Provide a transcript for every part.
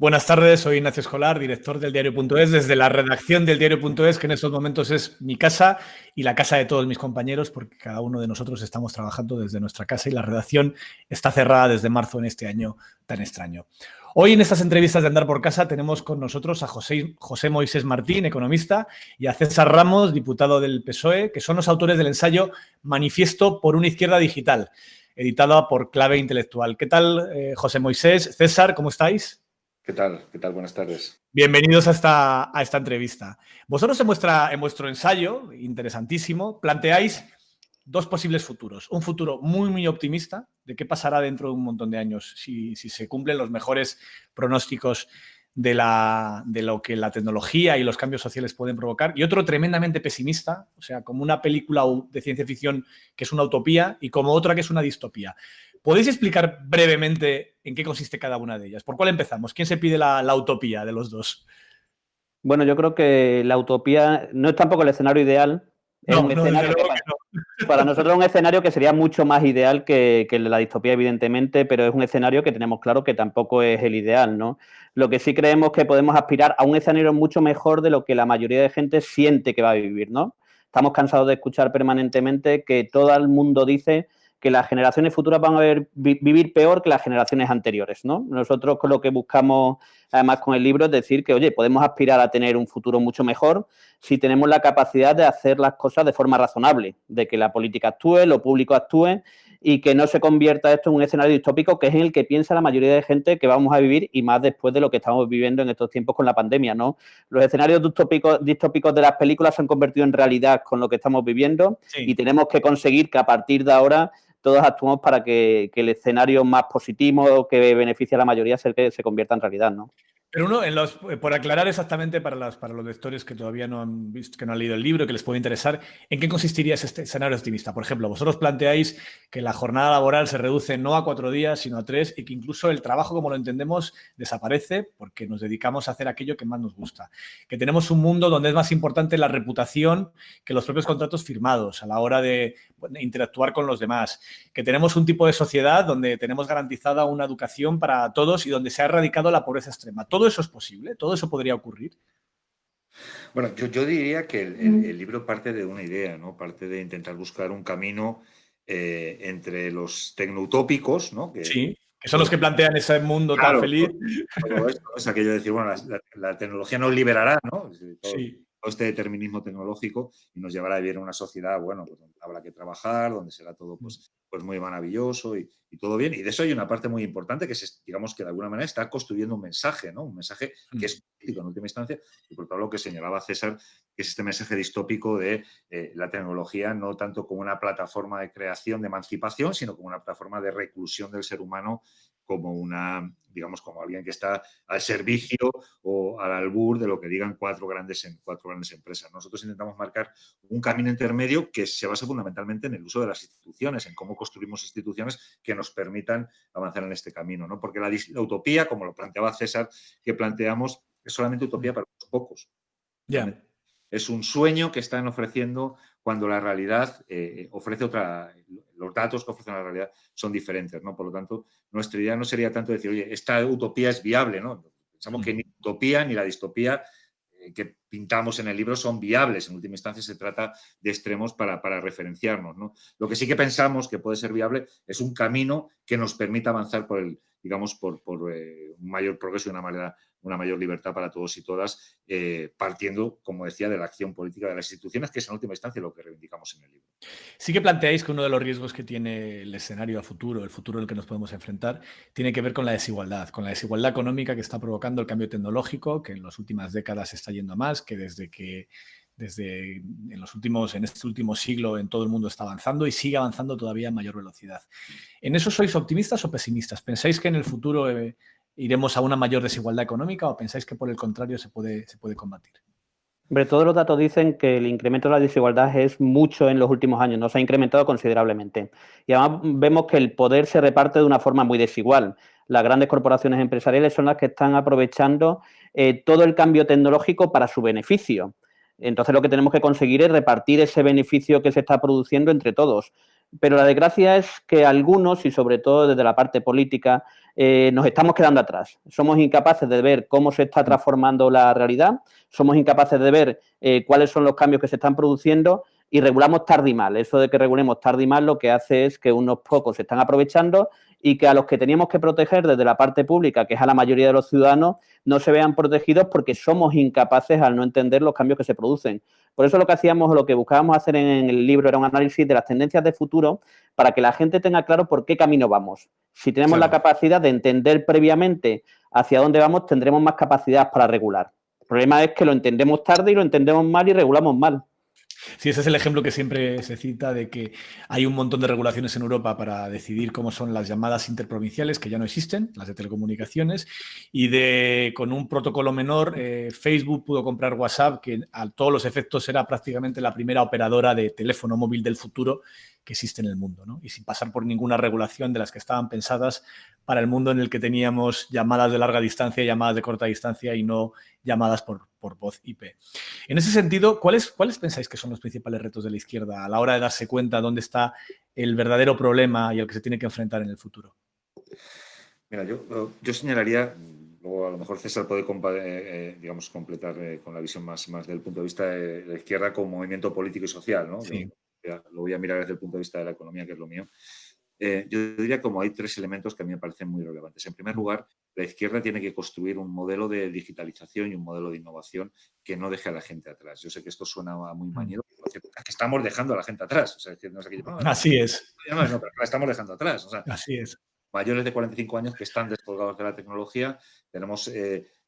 Buenas tardes, soy Ignacio Escolar, director del Diario.es, desde la redacción del Diario.es, que en estos momentos es mi casa y la casa de todos mis compañeros, porque cada uno de nosotros estamos trabajando desde nuestra casa y la redacción está cerrada desde marzo en este año tan extraño. Hoy en estas entrevistas de Andar por Casa tenemos con nosotros a José Moisés Martín, economista, y a César Ramos, diputado del PSOE, que son los autores del ensayo Manifiesto por una izquierda digital, editada por Clave Intelectual. ¿Qué tal, José Moisés? César, ¿cómo estáis? ¿Qué tal? ¿Qué tal? Buenas tardes. Bienvenidos a esta entrevista. Vosotros en vuestro ensayo, interesantísimo, planteáis dos posibles futuros. Un futuro muy optimista de qué pasará dentro de un montón de años si se cumplen los mejores pronósticos de lo que la tecnología y los cambios sociales pueden provocar. Y otro tremendamente pesimista, o sea, como una película de ciencia ficción que es una utopía y como otra que es una distopía. ¿Podéis explicar brevemente en qué consiste cada una de ellas? ¿Por cuál empezamos? ¿Quién se pide la utopía de los dos? Bueno, yo creo que la utopía no es tampoco el escenario ideal. Es un escenario que para nosotros es un escenario que sería mucho más ideal que la distopía, evidentemente, pero es un escenario que tenemos claro que tampoco es el ideal, ¿no? Lo que sí creemos que podemos aspirar a un escenario mucho mejor de lo que la mayoría de gente siente que va a vivir, ¿no? Estamos cansados de escuchar permanentemente que todo el mundo dice que las generaciones futuras van a vivir peor que las generaciones anteriores, ¿no? Nosotros con lo que buscamos, además con el libro, es decir que, oye, podemos aspirar a tener un futuro mucho mejor si tenemos la capacidad de hacer las cosas de forma razonable, de que la política actúe, lo público actúe y que no se convierta esto en un escenario distópico que es en el que piensa la mayoría de gente que vamos a vivir y más después de lo que estamos viviendo en estos tiempos con la pandemia, ¿no? Los escenarios distópicos de las películas se han convertido en realidad con lo que estamos viviendo y tenemos que conseguir que a partir de ahora todos actuamos para que el escenario más positivo que beneficia a la mayoría se convierta en realidad, ¿no? Pero por aclarar exactamente para los lectores que todavía no han visto, que no han leído el libro, que les puede interesar, ¿en qué consistiría ese escenario optimista? Por ejemplo, vosotros planteáis que la jornada laboral se reduce no a 4 días, sino a 3, y que incluso el trabajo, como lo entendemos, desaparece porque nos dedicamos a hacer aquello que más nos gusta. Que tenemos un mundo donde es más importante la reputación que los propios contratos firmados a la hora de interactuar con los demás. Que tenemos un tipo de sociedad donde tenemos garantizada una educación para todos y donde se ha erradicado la pobreza extrema. ¿Todo eso es posible? ¿Todo eso podría ocurrir? Bueno, yo diría que el libro parte de una idea, ¿no? Parte de intentar buscar un camino entre los tecnoutópicos, ¿no? Sí, que son los que plantean ese mundo tan feliz. Todo esto es aquello de decir, bueno, la tecnología nos liberará, ¿no? Sí. Todo este determinismo tecnológico y nos llevará a vivir en una sociedad, bueno, pues donde habrá que trabajar, donde será todo pues muy maravilloso y todo bien. Y de eso hay una parte muy importante que es, digamos, que de alguna manera está construyendo un mensaje, ¿no? Un mensaje que es político en última instancia y por todo lo que señalaba César, que es este mensaje distópico de la tecnología no tanto como una plataforma de creación, de emancipación, sino como una plataforma de reclusión del ser humano como una, digamos, como alguien que está al servicio o al albur de lo que digan cuatro grandes empresas. Nosotros intentamos marcar un camino intermedio que se basa fundamentalmente en el uso de las instituciones, en cómo construimos instituciones que nos permitan avanzar en este camino, ¿no? Porque la utopía, como lo planteaba César, que planteamos, es solamente utopía para unos pocos. Yeah. Es un sueño que están ofreciendo cuando la realidad ofrece otra. Los datos que ofrecen la realidad son diferentes, ¿no? Por lo tanto, nuestra idea no sería tanto decir, oye, esta utopía es viable, ¿no? Pensamos que ni la utopía ni la distopía que pintamos en el libro son viables. En última instancia, se trata de extremos para referenciarnos, ¿no? Lo que sí que pensamos que puede ser viable es un camino que nos permita avanzar por un mayor progreso y una mayor libertad para todos y todas, partiendo, como decía, de la acción política de las instituciones, que es en última instancia lo que reivindicamos en el libro. Sí que planteáis que uno de los riesgos que tiene el escenario a futuro, el futuro en el que nos podemos enfrentar, tiene que ver con la desigualdad económica que está provocando el cambio tecnológico, que en las últimas décadas está yendo a más, que en este último siglo en todo el mundo está avanzando y sigue avanzando todavía a mayor velocidad. ¿En eso sois optimistas o pesimistas? ¿Pensáis que en el futuro iremos a una mayor desigualdad económica o pensáis que por el contrario se puede combatir? Hombre, todos los datos dicen que el incremento de la desigualdad es mucho en los últimos años, ¿no? Se ha incrementado considerablemente. Y además vemos que el poder se reparte de una forma muy desigual. Las grandes corporaciones empresariales son las que están aprovechando todo el cambio tecnológico para su beneficio. Entonces, lo que tenemos que conseguir es repartir ese beneficio que se está produciendo entre todos. pero la desgracia es que algunos, y sobre todo desde la parte política, nos estamos quedando atrás. Somos incapaces de ver cómo se está transformando la realidad, somos incapaces de ver cuáles son los cambios que se están produciendo y regulamos tarde y mal. Eso de que regulemos tarde y mal lo que hace es que unos pocos se están aprovechando y que a los que teníamos que proteger desde la parte pública, que es a la mayoría de los ciudadanos, no se vean protegidos porque somos incapaces al no entender los cambios que se producen. Por eso lo que hacíamos o lo que buscábamos hacer en el libro era un análisis de las tendencias de futuro para que la gente tenga claro por qué camino vamos. Si tenemos la capacidad de entender previamente hacia dónde vamos, tendremos más capacidad para regular. El problema es que lo entendemos tarde y lo entendemos mal y regulamos mal. Sí, ese es el ejemplo que siempre se cita de que hay un montón de regulaciones en Europa para decidir cómo son las llamadas interprovinciales, que ya no existen, las de telecomunicaciones, y con un protocolo menor, Facebook pudo comprar WhatsApp, que a todos los efectos era prácticamente la primera operadora de teléfono móvil del futuro que existe en el mundo, ¿no? Y sin pasar por ninguna regulación de las que estaban pensadas para el mundo en el que teníamos llamadas de larga distancia, llamadas de corta distancia y no llamadas por voz IP. En ese sentido, ¿cuáles pensáis que son los principales retos de la izquierda a la hora de darse cuenta dónde está el verdadero problema y al que se tiene que enfrentar en el futuro? Mira, yo señalaría, luego a lo mejor César puede completar con la visión más del punto de vista de la izquierda como movimiento político y social, ¿no? Sí. Lo voy a mirar desde el punto de vista de la economía, que es lo mío. Yo diría como hay tres elementos que a mí me parecen muy relevantes. En primer lugar, la izquierda tiene que construir un modelo de digitalización y un modelo de innovación que no deje a la gente atrás. Yo sé que esto suena muy mañero, pero que estamos dejando a la gente atrás. O sea, que no es aquello, Así es. No, pero la estamos dejando atrás. O sea, así es. Mayores de 45 años que están descolgados de la tecnología. Tenemos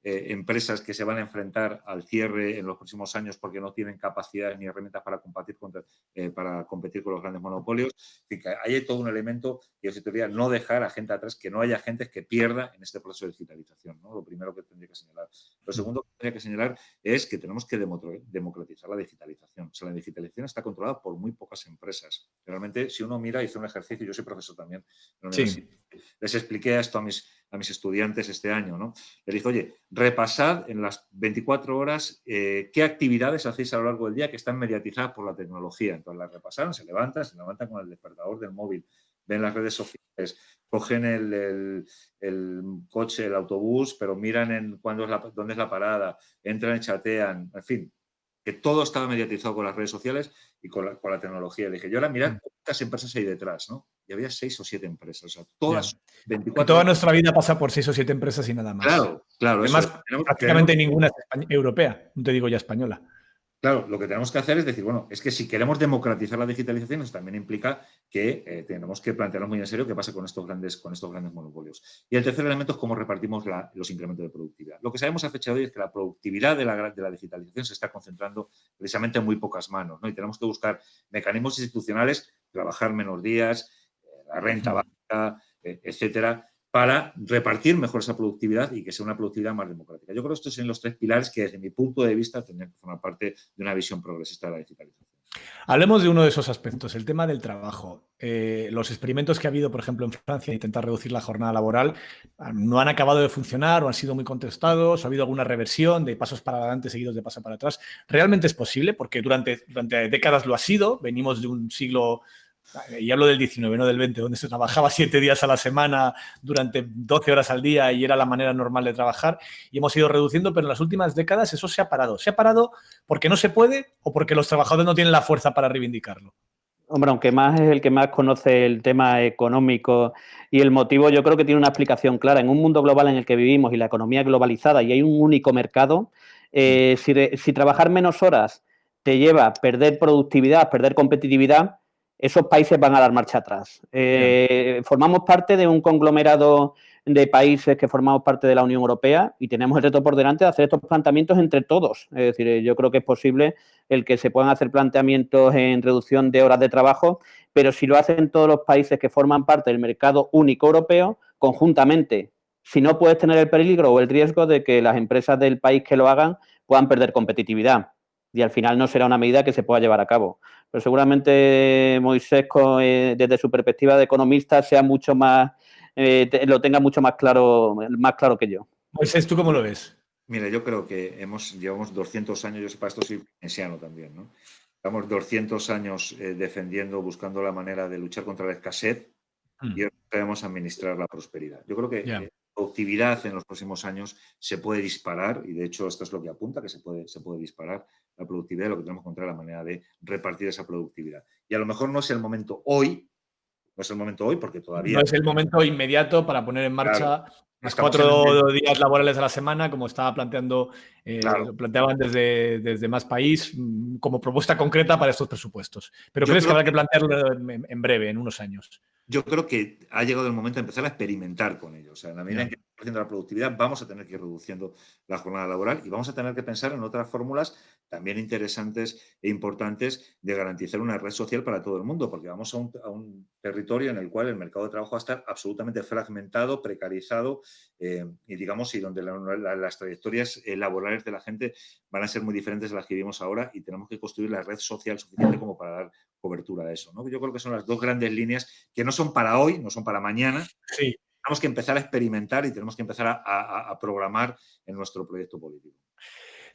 empresas que se van a enfrentar al cierre en los próximos años porque no tienen capacidades ni herramientas para competir con los grandes monopolios. En fin, que hay todo un elemento que yo diría no dejar a gente atrás, que no haya gente que pierda en este proceso de digitalización, ¿no? Lo primero que tendría que señalar. Lo segundo que tendría que señalar es que tenemos que democratizar la digitalización. O sea, la digitalización está controlada por muy pocas empresas. Realmente, si uno mira, hice un ejercicio, yo soy profesor también en la universidad. Les expliqué esto a mis estudiantes este año, ¿no? Les dije, oye, repasad en las 24 horas qué actividades hacéis a lo largo del día que están mediatizadas por la tecnología. Entonces las repasaron, se levantan con el despertador del móvil, ven las redes sociales, cogen el coche, el autobús, pero miran dónde es la parada, entran y chatean, en fin, que todo estaba mediatizado con las redes sociales y con la tecnología. Le dije, yo ahora mirad cuántas empresas hay detrás, ¿no? Y había 6 o 7 empresas, o sea, todas 24 Toda nuestra vida pasa por 6 o 7 empresas y nada más. Claro. Además, prácticamente ninguna es europea, no te digo ya española. Claro, lo que tenemos que hacer es decir, bueno, es que si queremos democratizar la digitalización, eso también implica que tenemos que plantearnos muy en serio qué pasa con estos grandes monopolios. Y el tercer elemento es cómo repartimos los incrementos de productividad. Lo que sabemos a fecha de hoy es que la productividad de la digitalización se está concentrando precisamente en muy pocas manos, ¿no? Y tenemos que buscar mecanismos institucionales, trabajar menos días, la renta baja, etcétera, para repartir mejor esa productividad y que sea una productividad más democrática. Yo creo que estos son los tres pilares que, desde mi punto de vista, tendrían que formar parte de una visión progresista de la digitalización. Hablemos de uno de esos aspectos, el tema del trabajo. Los experimentos que ha habido, por ejemplo, en Francia, de intentar reducir la jornada laboral, no han acabado de funcionar o han sido muy contestados, o ha habido alguna reversión de pasos para adelante seguidos de pasos para atrás. ¿Realmente es posible? Porque durante décadas lo ha sido. Venimos de un siglo... Y hablo del 19, no del 20, donde se trabajaba 7 días a la semana durante 12 horas al día y era la manera normal de trabajar. Y hemos ido reduciendo, pero en las últimas décadas eso se ha parado. ¿Se ha parado porque no se puede o porque los trabajadores no tienen la fuerza para reivindicarlo? Hombre, aunque más es el que más conoce el tema económico y el motivo, yo creo que tiene una explicación clara. En un mundo global en el que vivimos y la economía globalizada y hay un único mercado, si trabajar menos horas te lleva a perder productividad, perder competitividad, esos países van a dar marcha atrás. Formamos parte de un conglomerado de países que formamos parte de la Unión Europea y tenemos el reto por delante de hacer estos planteamientos entre todos. Es decir, yo creo que es posible el que se puedan hacer planteamientos en reducción de horas de trabajo, pero si lo hacen todos los países que forman parte del mercado único europeo, conjuntamente, si no puedes tener el peligro o el riesgo de que las empresas del país que lo hagan puedan perder competitividad. Y al final no será una medida que se pueda llevar a cabo. Pero seguramente Moisés, desde su perspectiva de economista, sea mucho más, lo tenga mucho más claro que yo. Moisés, ¿tú cómo lo ves? Mira, yo creo que llevamos 200 años, yo para esto soy keynesiano también, ¿no? Estamos 200 años defendiendo, buscando la manera de luchar contra la escasez y ahora debemos administrar la prosperidad. Yo creo que la productividad en los próximos años se puede disparar y de hecho esto es lo que apunta, que se puede disparar la productividad y lo que tenemos que encontrar la manera de repartir esa productividad. Y a lo mejor no es el momento hoy, porque todavía... No es el momento inmediato para poner en marcha las 4 días laborales a la semana, como estaba planteando, lo planteaban desde Más País, como propuesta concreta para estos presupuestos. Pero ¿crees que habrá que plantearlo en breve, en unos años? Yo creo que ha llegado el momento de empezar a experimentar con ello. O sea, en la medida en que estamos haciendo la productividad, vamos a tener que ir reduciendo la jornada laboral y vamos a tener que pensar en otras fórmulas también interesantes e importantes de garantizar una red social para todo el mundo, porque vamos a un territorio en el cual el mercado de trabajo va a estar absolutamente fragmentado, precarizado y digamos, y donde las trayectorias laborales de la gente van a ser muy diferentes de las que vivimos ahora y tenemos que construir la red social suficiente como para dar cobertura a eso, ¿no? Yo creo que son las dos grandes líneas que no son para hoy, no son para mañana. Sí. Tenemos que empezar a experimentar y tenemos que empezar a programar en nuestro proyecto político.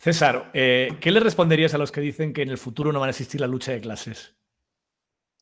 César, ¿qué le responderías a los que dicen que en el futuro no van a existir la lucha de clases?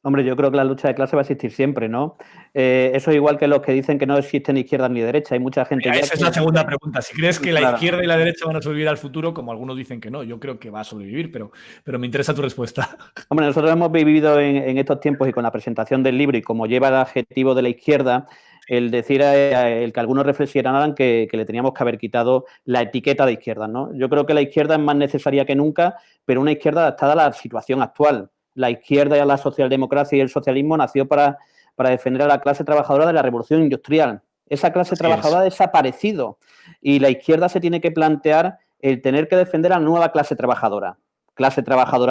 Hombre, yo creo que la lucha de clase va a existir siempre, ¿no? Eso es igual que los que dicen que no existen izquierda ni derecha. Hay mucha gente... Esa es la segunda pregunta. Si crees que la izquierda y la derecha van a sobrevivir al futuro, como algunos dicen que no, yo creo que va a sobrevivir, pero me interesa tu respuesta. Hombre, nosotros hemos vivido en estos tiempos y con la presentación del libro y como lleva el adjetivo de la izquierda, el decir el que algunos reflexionaran que le teníamos que haber quitado la etiqueta de izquierda, ¿no? Yo creo que la izquierda es más necesaria que nunca, pero una izquierda adaptada a la situación actual. La izquierda y a la socialdemocracia y el socialismo nació para defender a la clase trabajadora de la revolución industrial. Esa clase trabajadora ha desaparecido y la izquierda se tiene que plantear el tener que defender a la nueva clase trabajadora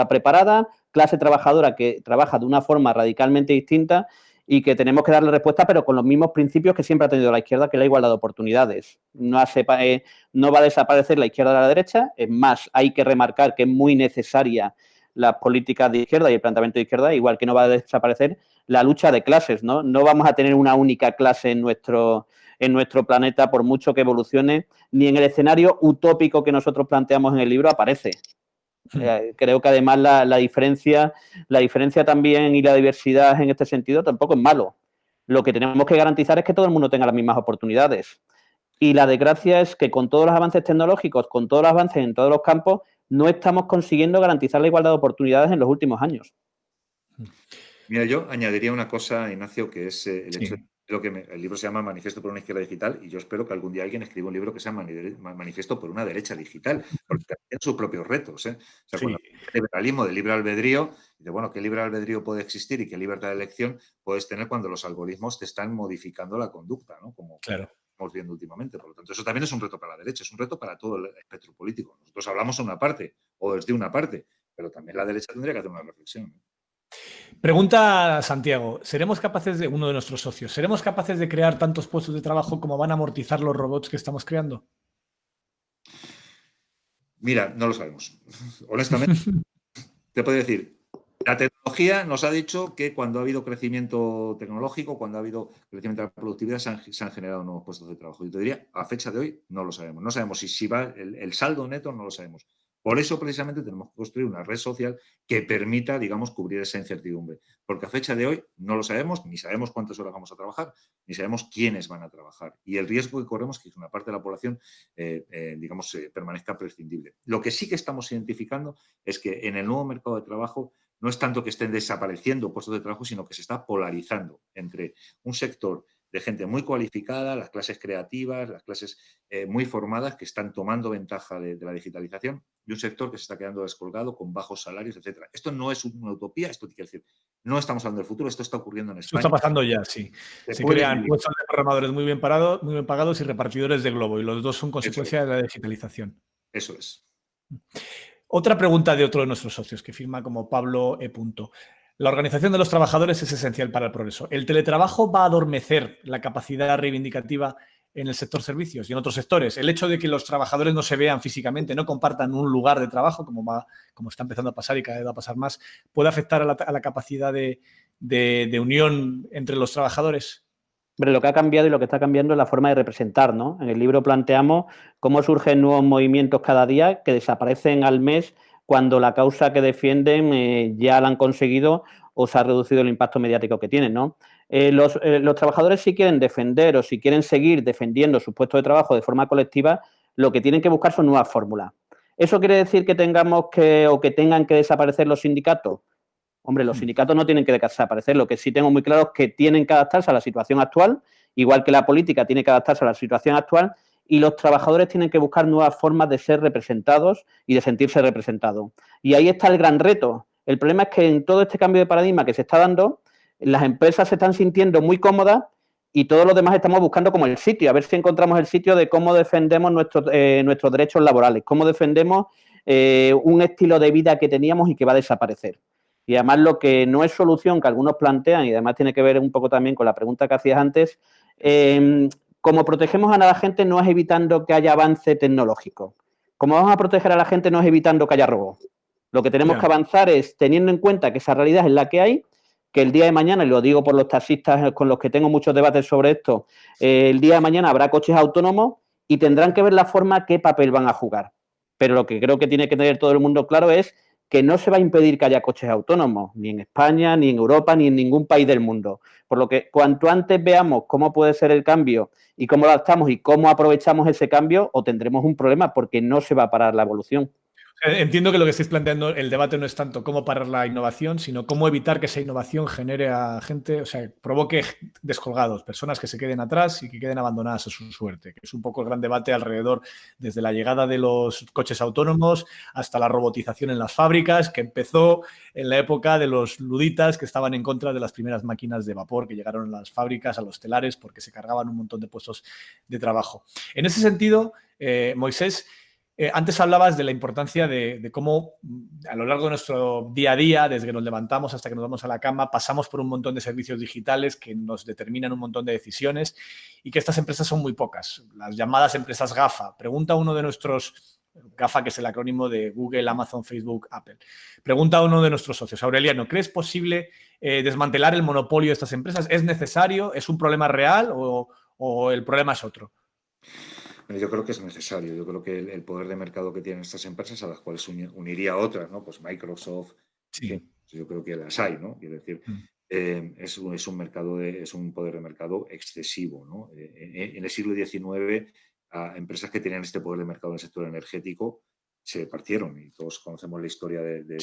preparada, clase trabajadora que trabaja de una forma radicalmente distinta y que tenemos que darle respuesta, pero con los mismos principios que siempre ha tenido la izquierda, que es la igualdad de oportunidades. No va a desaparecer la izquierda de la derecha, es más, hay que remarcar que es muy necesaria las políticas de izquierda y el planteamiento de izquierda, igual que no va a desaparecer la lucha de clases, ¿no? No vamos a tener una única clase en nuestro planeta, por mucho que evolucione, ni en el escenario utópico que nosotros planteamos en el libro aparece. Creo que además la diferencia también y la diversidad en este sentido tampoco es malo. Lo que tenemos que garantizar es que todo el mundo tenga las mismas oportunidades. Y la desgracia es que con todos los avances tecnológicos, con todos los avances en todos los campos, no estamos consiguiendo garantizar la igualdad de oportunidades en los últimos años. Mira, yo añadiría una cosa, Ignacio, que es el hecho de que el libro se llama Manifiesto por una izquierda digital y yo espero que algún día alguien escriba un libro que sea Manifiesto por una derecha digital, porque tiene sus propios retos. O sea, cuando el liberalismo del libre albedrío, dice, bueno, ¿qué libre albedrío puede existir y qué libertad de elección puedes tener cuando los algoritmos te están modificando la conducta, ¿no? Como estamos viendo últimamente. Por lo tanto, eso también es un reto para la derecha, es un reto para todo el espectro político. Nosotros hablamos en una parte o desde una parte, pero también la derecha tendría que hacer una reflexión, ¿no? Pregunta Santiago, ¿seremos capaces de, uno de nuestros socios, ¿seremos capaces de crear tantos puestos de trabajo como van a amortizar los robots que estamos creando? Mira, no lo sabemos. Honestamente, te puedo decir, la tecnología nos ha dicho que cuando ha habido crecimiento tecnológico, cuando ha habido crecimiento de la productividad, se han generado nuevos puestos de trabajo. Yo te diría, a fecha de hoy, no lo sabemos. No sabemos si va el saldo neto, no lo sabemos. Por eso, precisamente, tenemos que construir una red social que permita, digamos, cubrir esa incertidumbre. Porque a fecha de hoy no lo sabemos, ni sabemos cuántas horas vamos a trabajar, ni sabemos quiénes van a trabajar. Y el riesgo que corremos es que una parte de la población, digamos, permanezca prescindible. Lo que sí que estamos identificando es que en el nuevo mercado de trabajo no es tanto que estén desapareciendo puestos de trabajo, sino que se está polarizando entre un sector de gente muy cualificada, las clases creativas, las clases muy formadas que están tomando ventaja de la digitalización y un sector que se está quedando descolgado con bajos salarios, etcétera. Esto no es una utopía, esto quiere decir, no estamos hablando del futuro, esto está ocurriendo en España. Esto está pasando ya, sí. Se crean puestos de programadores muy bien pagados y repartidores de globo y los dos son consecuencia de la digitalización. Eso es. Otra pregunta de otro de nuestros socios que firma como Pablo E. La organización de los trabajadores es esencial para el progreso. ¿El teletrabajo va a adormecer la capacidad reivindicativa en el sector servicios y en otros sectores? El hecho de que los trabajadores no se vean físicamente, no compartan un lugar de trabajo, como está empezando a pasar y cada vez va a pasar más, ¿puede afectar a la capacidad de unión entre los trabajadores? Hombre, lo que ha cambiado y lo que está cambiando es la forma de representar, ¿no? En el libro planteamos cómo surgen nuevos movimientos cada día que desaparecen al mes cuando la causa que defienden ya la han conseguido o se ha reducido el impacto mediático que tienen, ¿no? Los trabajadores, si quieren defender o si quieren seguir defendiendo sus puestos de trabajo de forma colectiva, lo que tienen que buscar son nuevas fórmulas. ¿Eso quiere decir que tengan que desaparecer los sindicatos? Hombre, los sindicatos no tienen que desaparecer. Lo que sí tengo muy claro es que tienen que adaptarse a la situación actual, igual que la política tiene que adaptarse a la situación actual, y los trabajadores tienen que buscar nuevas formas de ser representados y de sentirse representados. Y ahí está el gran reto. El problema es que en todo este cambio de paradigma que se está dando, las empresas se están sintiendo muy cómodas y todos los demás estamos buscando como el sitio, a ver si encontramos el sitio de cómo defendemos nuestros derechos laborales, cómo defendemos un estilo de vida que teníamos y que va a desaparecer. Y además lo que no es solución que algunos plantean, y además tiene que ver un poco también con la pregunta que hacías antes, como protegemos a la gente no es evitando que haya avance tecnológico. Como vamos a proteger a la gente no es evitando que haya robo. Lo que tenemos que avanzar es teniendo en cuenta que esa realidad es la que hay, que el día de mañana, y lo digo por los taxistas con los que tengo muchos debates sobre esto, el día de mañana habrá coches autónomos y tendrán que ver la forma qué papel van a jugar. Pero lo que creo que tiene que tener todo el mundo claro es que no se va a impedir que haya coches autónomos, ni en España, ni en Europa, ni en ningún país del mundo. Por lo que cuanto antes veamos cómo puede ser el cambio y cómo lo adaptamos y cómo aprovechamos ese cambio, o tendremos un problema porque no se va a parar la evolución. Entiendo que lo que estáis planteando, el debate no es tanto cómo parar la innovación, sino cómo evitar que esa innovación genere a gente, o sea, provoque descolgados, personas que se queden atrás y que queden abandonadas a su suerte, que es un poco el gran debate alrededor, desde la llegada de los coches autónomos hasta la robotización en las fábricas, que empezó en la época de los luditas que estaban en contra de las primeras máquinas de vapor que llegaron a las fábricas, a los telares, porque se cargaban un montón de puestos de trabajo. En ese sentido, Moisés, antes hablabas de la importancia de cómo a lo largo de nuestro día a día, desde que nos levantamos hasta que nos vamos a la cama, pasamos por un montón de servicios digitales que nos determinan un montón de decisiones y que estas empresas son muy pocas, las llamadas empresas GAFA. Pregunta uno de nuestros, GAFA, que es el acrónimo de Google, Amazon, Facebook, Apple. Pregunta a uno de nuestros socios, Aureliano, ¿crees posible desmantelar el monopolio de estas empresas? ¿Es necesario? ¿Es un problema real o el problema es otro? Yo creo que es necesario. Yo creo que el poder de mercado que tienen estas empresas, a las cuales uniría otras, ¿no? Pues Microsoft, sí. Yo creo que las hay, ¿no? Quiero decir, es un poder de mercado excesivo, ¿no? En el siglo XIX, a empresas que tenían este poder de mercado en el sector energético se partieron, y todos conocemos la historia de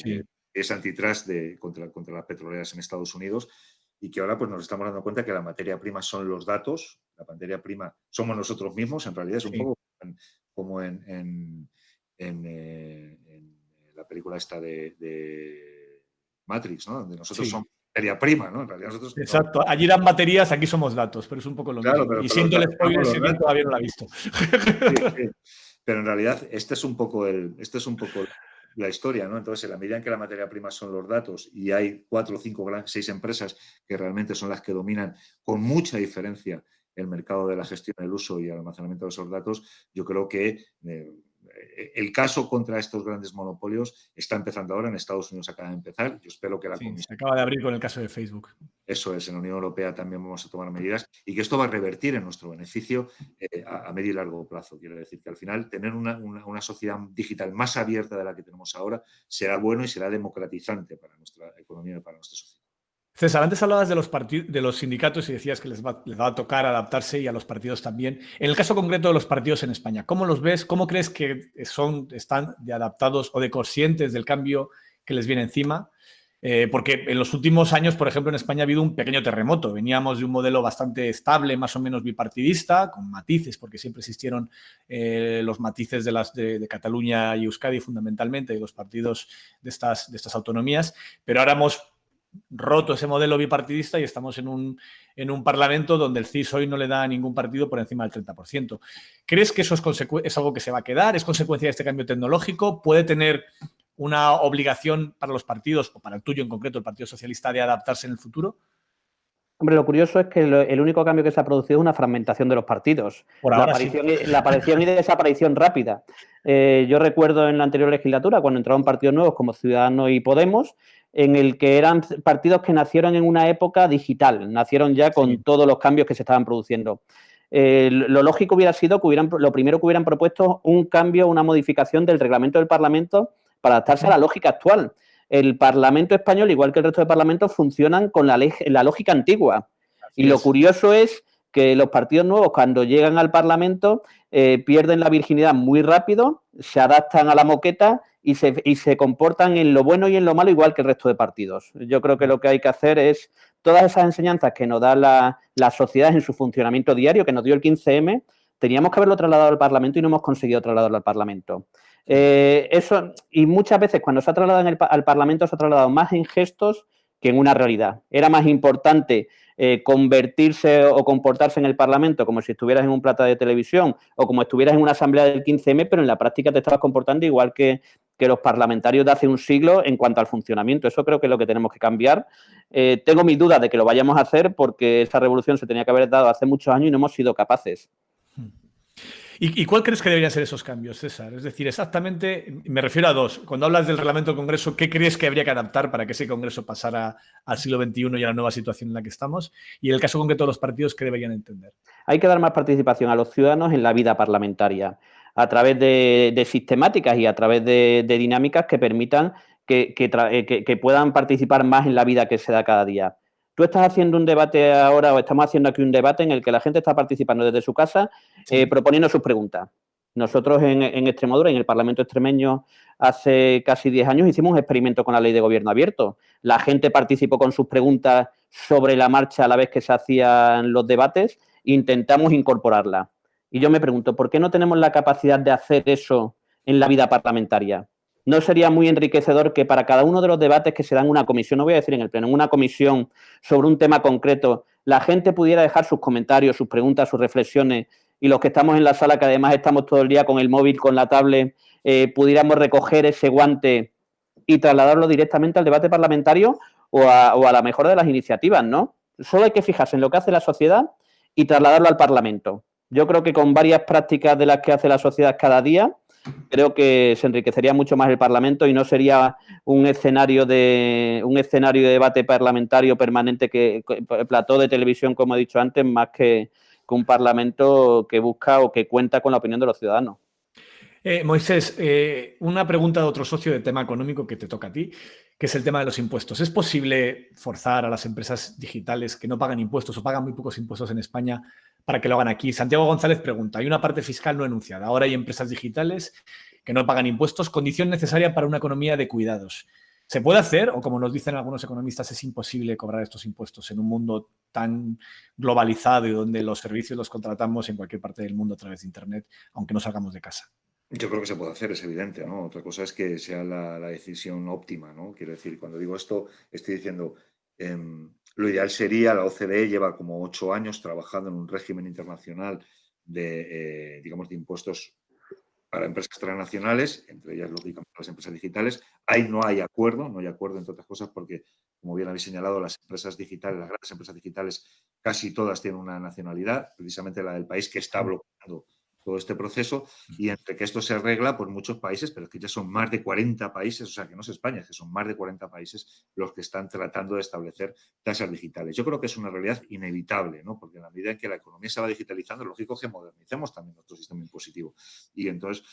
ese antitrust contra las petroleras en Estados Unidos, y que ahora pues nos estamos dando cuenta que la materia prima son los datos, la materia prima somos nosotros mismos, en realidad es un poco como en la película esta de Matrix, ¿no? Donde nosotros somos materia prima, ¿no? En realidad nosotros... Exacto, allí eran baterías, aquí somos datos, pero es un poco lo mismo. Pero, y siento el spoiler, si bien todavía no lo ha visto. Sí. Pero en realidad este es un poco la historia, ¿no? Entonces, en la medida en que la materia prima son los datos y hay 4, 5, 6 empresas que realmente son las que dominan con mucha diferencia el mercado de la gestión, el uso y el almacenamiento de esos datos, yo creo que el caso contra estos grandes monopolios está empezando ahora. En Estados Unidos acaba de empezar. Yo espero que la Comisión... Se acaba de abrir con el caso de Facebook. Eso es, en la Unión Europea también vamos a tomar medidas y que esto va a revertir en nuestro beneficio a medio y largo plazo. Quiero decir que al final tener una sociedad digital más abierta de la que tenemos ahora será bueno y será democratizante para nuestra economía y para nuestra sociedad. César, antes hablabas de los sindicatos y decías que les va a tocar adaptarse, y a los partidos también. En el caso concreto de los partidos en España, ¿cómo los ves? ¿Cómo crees que están de adaptados o de conscientes del cambio que les viene encima? Porque en los últimos años, por ejemplo, en España ha habido un pequeño terremoto. Veníamos de un modelo bastante estable, más o menos bipartidista, con matices, porque siempre existieron los matices de Cataluña y Euskadi fundamentalmente, y los partidos de estas autonomías, pero ahora hemos roto ese modelo bipartidista y estamos en un parlamento donde el CIS hoy no le da a ningún partido por encima del 30%. ¿Crees que eso es algo que se va a quedar? ¿Es consecuencia de este cambio tecnológico? ¿Puede tener una obligación para los partidos, o para el tuyo en concreto, el Partido Socialista, de adaptarse en el futuro? Hombre, lo curioso es que el único cambio que se ha producido es una fragmentación de los partidos. La aparición y desaparición rápida. Yo recuerdo en la anterior legislatura, cuando entraron partidos nuevos como Ciudadanos y Podemos, en el que eran partidos que nacieron en una época digital, nacieron ya con todos los cambios que se estaban produciendo. Lo lógico hubiera sido que lo primero que hubieran propuesto un cambio, una modificación del reglamento del Parlamento adaptarse a la lógica actual. El Parlamento español, igual que el resto de parlamentos, funcionan con la lógica antigua. Y lo curioso es que los partidos nuevos, cuando llegan al Parlamento, pierden la virginidad muy rápido, se adaptan a la moqueta y se comportan en lo bueno y en lo malo igual que el resto de partidos. Yo creo que lo que hay que hacer es todas esas enseñanzas que nos da la sociedad en su funcionamiento diario, que nos dio el 15M, teníamos que haberlo trasladado al Parlamento y no hemos conseguido trasladarlo al Parlamento. Eso, y muchas veces cuando se ha trasladado al Parlamento se ha trasladado más en gestos que en una realidad. Era más importante convertirse o comportarse en el Parlamento como si estuvieras en un plato de televisión o como estuvieras en una asamblea del 15M, pero en la práctica te estabas comportando igual que los parlamentarios de hace un siglo en cuanto al funcionamiento. Eso creo que es lo que tenemos que cambiar. Tengo mis dudas de que lo vayamos a hacer porque esa revolución se tenía que haber dado hace muchos años y no hemos sido capaces. ¿Y cuál crees que deberían ser esos cambios, César? Es decir, exactamente, me refiero a dos. Cuando hablas del reglamento del Congreso, ¿qué crees que habría que adaptar para que ese Congreso pasara al siglo XXI y a la nueva situación en la que estamos? Y en el caso concreto de los partidos, ¿qué deberían entender? Hay que dar más participación a los ciudadanos en la vida parlamentaria, a través de sistemáticas y a través de dinámicas que permitan que puedan participar más en la vida que se da cada día. Tú estás haciendo un debate ahora, o estamos haciendo aquí un debate en el que la gente está participando desde su casa, proponiendo sus preguntas. Nosotros en Extremadura, en el Parlamento extremeño, hace casi 10 años hicimos un experimento con la Ley de Gobierno Abierto. La gente participó con sus preguntas sobre la marcha a la vez que se hacían los debates e intentamos incorporarla. Y yo me pregunto, ¿por qué no tenemos la capacidad de hacer eso en la vida parlamentaria? ¿No sería muy enriquecedor que para cada uno de los debates que se dan en una comisión, no voy a decir en el pleno, en una comisión sobre un tema concreto, la gente pudiera dejar sus comentarios, sus preguntas, sus reflexiones y los que estamos en la sala, que además estamos todo el día con el móvil, con la tablet, pudiéramos recoger ese guante y trasladarlo directamente al debate parlamentario o a la mejora de las iniciativas, ¿no? Solo hay que fijarse en lo que hace la sociedad y trasladarlo al Parlamento. Yo creo que con varias prácticas de las que hace la sociedad cada día, creo que se enriquecería mucho más el Parlamento y no sería un escenario de debate parlamentario permanente que plató de televisión, como he dicho antes, más que un Parlamento que busca o que cuenta con la opinión de los ciudadanos. Moisés, una pregunta de otro socio de tema económico que te toca a ti, que es el tema de los impuestos. ¿Es posible forzar a las empresas digitales que no pagan impuestos o pagan muy pocos impuestos en España para que lo hagan aquí? Santiago González pregunta, hay una parte fiscal no enunciada. Ahora hay empresas digitales que no pagan impuestos, condición necesaria para una economía de cuidados. ¿Se puede hacer o, como nos dicen algunos economistas, es imposible cobrar estos impuestos en un mundo tan globalizado y donde los servicios los contratamos en cualquier parte del mundo a través de Internet, aunque no salgamos de casa? Yo creo que se puede hacer, es evidente, ¿no? Otra cosa es que sea la decisión óptima, ¿no? Quiero decir, cuando digo esto, estoy diciendo, lo ideal sería, la OCDE lleva como 8 años trabajando en un régimen internacional de impuestos para empresas transnacionales, entre ellas, lógicamente, las empresas digitales. Ahí no hay acuerdo, entre otras cosas, porque, como bien habéis señalado, las empresas digitales, las grandes empresas digitales, casi todas tienen una nacionalidad, precisamente la del país que está bloqueando todo este proceso, y entre que esto se arregla, pues muchos países, pero es que ya son más de 40 países, o sea, que no es España, es que son más de 40 países los que están tratando de establecer tasas digitales. Yo creo que es una realidad inevitable, ¿no? Porque en la medida en que la economía se va digitalizando, es lógico que modernicemos también nuestro sistema impositivo. Y entonces,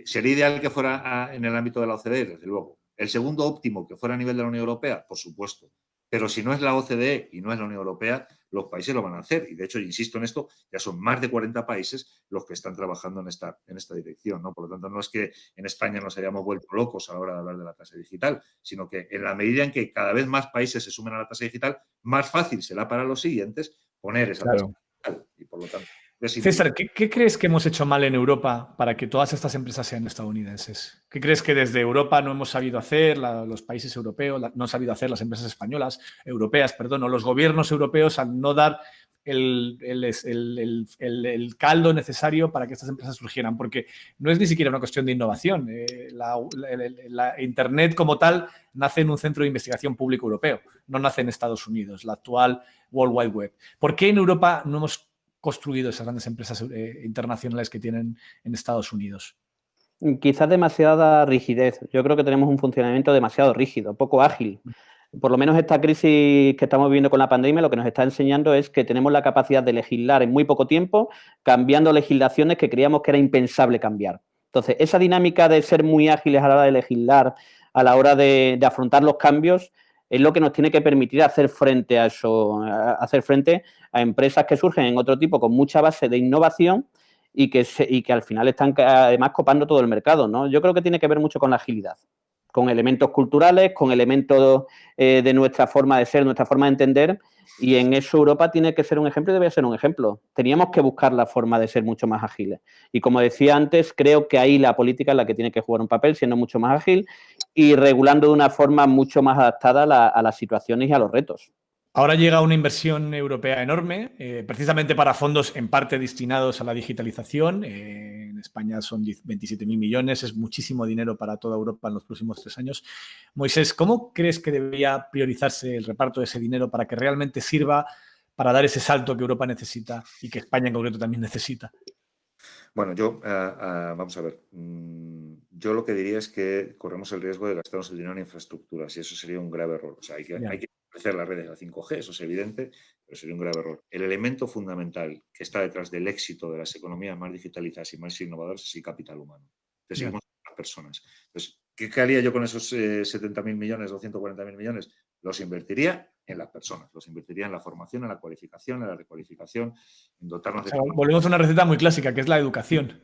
¿sería ideal que fuera en el ámbito de la OCDE? Desde luego. ¿El segundo óptimo que fuera a nivel de la Unión Europea? Por supuesto. Pero si no es la OCDE y no es la Unión Europea, los países lo van a hacer. Y de hecho, insisto en esto, ya son más de 40 países los que están trabajando en esta dirección, ¿no? Por lo tanto, no es que en España nos hayamos vuelto locos a la hora de hablar de la tasa digital, sino que en la medida en que cada vez más países se sumen a la tasa digital, más fácil será para los siguientes poner esa tasa digital. Y por lo tanto, César, ¿qué crees que hemos hecho mal en Europa para que todas estas empresas sean estadounidenses? ¿Qué crees que desde Europa no hemos sabido hacer, los países europeos, no han sabido hacer las empresas españolas, europeas, perdón, o los gobiernos europeos al no dar el caldo necesario para que estas empresas surgieran? Porque no es ni siquiera una cuestión de innovación. La Internet como tal nace en un centro de investigación público europeo, no nace en Estados Unidos, la actual World Wide Web. ¿Por qué en Europa no hemos construido esas grandes empresas internacionales que tienen en Estados Unidos? Quizás demasiada rigidez. Yo creo que tenemos un funcionamiento demasiado rígido, poco ágil. Por lo menos esta crisis que estamos viviendo con la pandemia lo que nos está enseñando es que tenemos la capacidad de legislar en muy poco tiempo, cambiando legislaciones que creíamos que era impensable cambiar. Entonces, esa dinámica de ser muy ágiles a la hora de legislar, a la hora de afrontar los cambios, es lo que nos tiene que permitir hacer frente a eso, hacer frente a empresas que surgen en otro tipo con mucha base de innovación y que al final están además copando todo el mercado, ¿no? Yo creo que tiene que ver mucho con la agilidad, con elementos culturales, con elementos de nuestra forma de ser, nuestra forma de entender, y en eso Europa tiene que ser un ejemplo y debe ser un ejemplo. Teníamos que buscar la forma de ser mucho más ágiles. Y como decía antes, creo que ahí la política es la que tiene que jugar un papel, siendo mucho más ágil y regulando de una forma mucho más adaptada a las situaciones y a los retos. Ahora llega una inversión europea enorme, precisamente para fondos en parte destinados a la digitalización. En España son 27.000 millones, es muchísimo dinero para toda Europa en los próximos 3 años. Moisés, ¿cómo crees que debería priorizarse el reparto de ese dinero para que realmente sirva para dar ese salto que Europa necesita y que España en concreto también necesita? Bueno, vamos a ver. Yo lo que diría es que corremos el riesgo de gastarnos el dinero en infraestructuras y eso sería un grave error. O sea, hay que ofrecer las redes de la 5G, eso es evidente, pero sería un grave error. El elemento fundamental que está detrás del éxito de las economías más digitalizadas y más innovadoras es el capital humano. Entonces, seguimos con las personas. Entonces, ¿qué haría yo con esos 70.000 millones, 240.000 millones? Los invertiría en las personas, los invertiría en la formación, en la cualificación, en la recualificación, en dotarnos de... Volvemos a una receta muy clásica, que es la educación.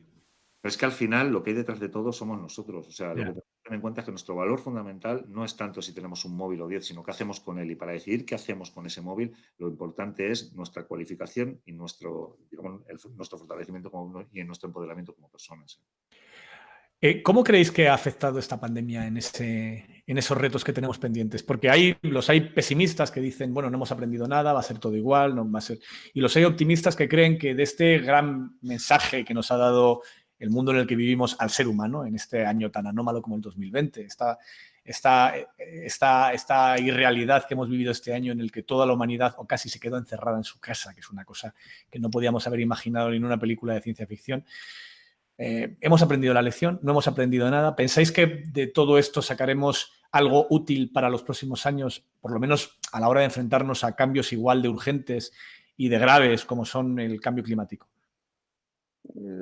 Pero es que al final lo que hay detrás de todo somos nosotros. O sea, lo que tenemos que tener en cuenta es que nuestro valor fundamental no es tanto si tenemos un móvil o 10, sino qué hacemos con él. Y para decidir qué hacemos con ese móvil, lo importante es nuestra cualificación y nuestro fortalecimiento y nuestro empoderamiento como personas. ¿Cómo creéis que ha afectado esta pandemia en esos retos que tenemos pendientes? Porque hay pesimistas que dicen, bueno, no hemos aprendido nada, va a ser todo igual, no va a ser... Y los hay optimistas que creen que de este gran mensaje que nos ha dado el mundo en el que vivimos al ser humano, en este año tan anómalo como el 2020, esta irrealidad que hemos vivido este año en el que toda la humanidad o casi se quedó encerrada en su casa, que es una cosa que no podíamos haber imaginado ni en una película de ciencia ficción. ¿Hemos aprendido la lección? ¿No hemos aprendido nada? ¿Pensáis que de todo esto sacaremos algo útil para los próximos años, por lo menos a la hora de enfrentarnos a cambios igual de urgentes y de graves como son el cambio climático?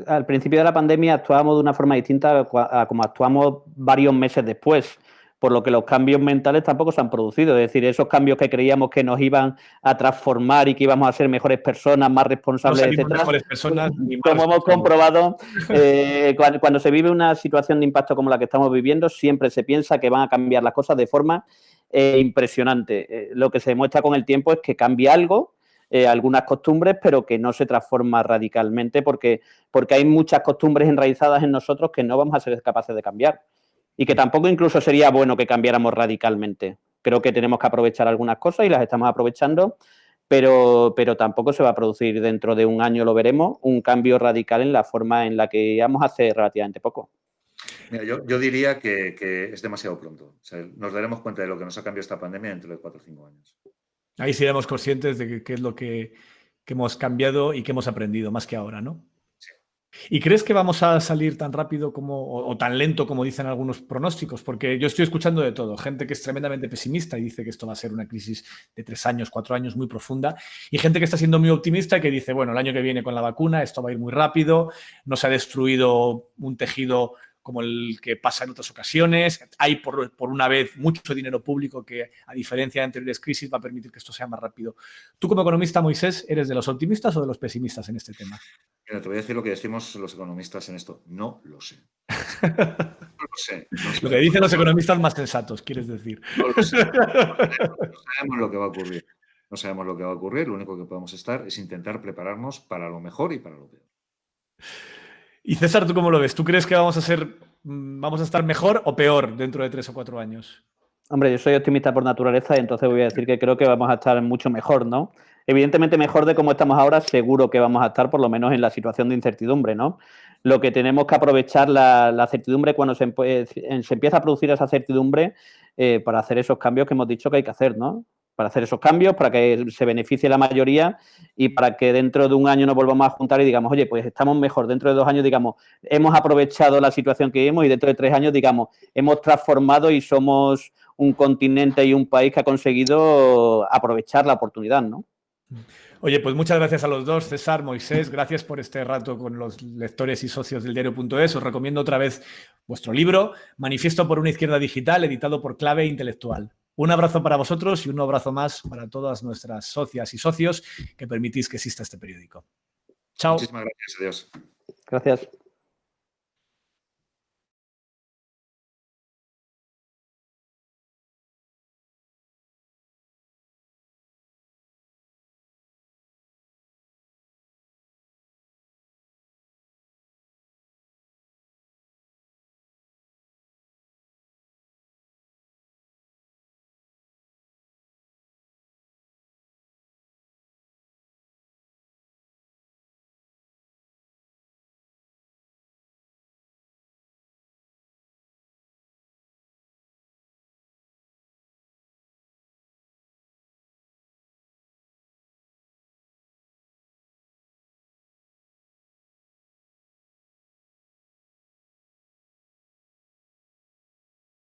Al principio de la pandemia actuábamos de una forma distinta a como actuamos varios meses después, por lo que los cambios mentales tampoco se han producido. Es decir, esos cambios que creíamos que nos iban a transformar y que íbamos a ser mejores personas, más responsables, etcétera, mejores personas, como hemos comprobado, cuando se vive una situación de impacto como la que estamos viviendo, siempre se piensa que van a cambiar las cosas de forma impresionante. Lo que se demuestra con el tiempo es que cambia algo, algunas costumbres, pero que no se transforma radicalmente porque hay muchas costumbres enraizadas en nosotros que no vamos a ser capaces de cambiar. Y que tampoco incluso sería bueno que cambiáramos radicalmente. Creo que tenemos que aprovechar algunas cosas y las estamos aprovechando, pero tampoco se va a producir dentro de un año, lo veremos, un cambio radical en la forma en la que íbamos hace relativamente poco. Mira, yo diría que es demasiado pronto. O sea, nos daremos cuenta de lo que nos ha cambiado esta pandemia dentro de 4 o 5 años. Ahí seremos conscientes de qué es lo que hemos cambiado y que hemos aprendido, más que ahora, ¿no? Sí. ¿Y crees que vamos a salir tan rápido o tan lento como dicen algunos pronósticos? Porque yo estoy escuchando de todo. Gente que es tremendamente pesimista y dice que esto va a ser una crisis de 3 años, 4 años muy profunda. Y gente que está siendo muy optimista y que dice, bueno, el año que viene con la vacuna esto va a ir muy rápido, no se ha destruido un tejido como el que pasa en otras ocasiones. Hay por una vez mucho dinero público que, a diferencia de anteriores crisis, va a permitir que esto sea más rápido. Tú como economista, Moisés, ¿eres de los optimistas o de los pesimistas en este tema? Mira, te voy a decir lo que decimos los economistas en esto. No lo sé. No lo sé. Lo que dicen los economistas más sensatos, quieres decir. No lo sé. No sabemos lo que va a ocurrir. No sabemos lo que va a ocurrir. Lo único que podemos es intentar prepararnos para lo mejor y para lo peor. Y César, ¿tú cómo lo ves? ¿Tú crees que vamos a estar mejor o peor dentro de 3 o 4 años? Hombre, yo soy optimista por naturaleza y entonces voy a decir que creo que vamos a estar mucho mejor, ¿no? Evidentemente mejor de cómo estamos ahora, seguro que vamos a estar por lo menos en la situación de incertidumbre, ¿no? Lo que tenemos que aprovechar la certidumbre cuando se empieza a producir esa certidumbre para hacer esos cambios que hemos dicho que hay que hacer, ¿no? Para hacer esos cambios, para que se beneficie la mayoría y para que dentro de un año nos volvamos a juntar y digamos, oye, pues estamos mejor. Dentro de 2 años, digamos, hemos aprovechado la situación que vivimos y dentro de 3 años, digamos, hemos transformado y somos un continente y un país que ha conseguido aprovechar la oportunidad, ¿no? Oye, pues muchas gracias a los dos, César, Moisés, gracias por este rato con los lectores y socios del diario.es. Os recomiendo otra vez vuestro libro, Manifiesto por una izquierda digital, editado por Clave Intelectual. Un abrazo para vosotros y un abrazo más para todas nuestras socias y socios que permitís que exista este periódico. Chao. Muchísimas gracias. Adiós. Gracias.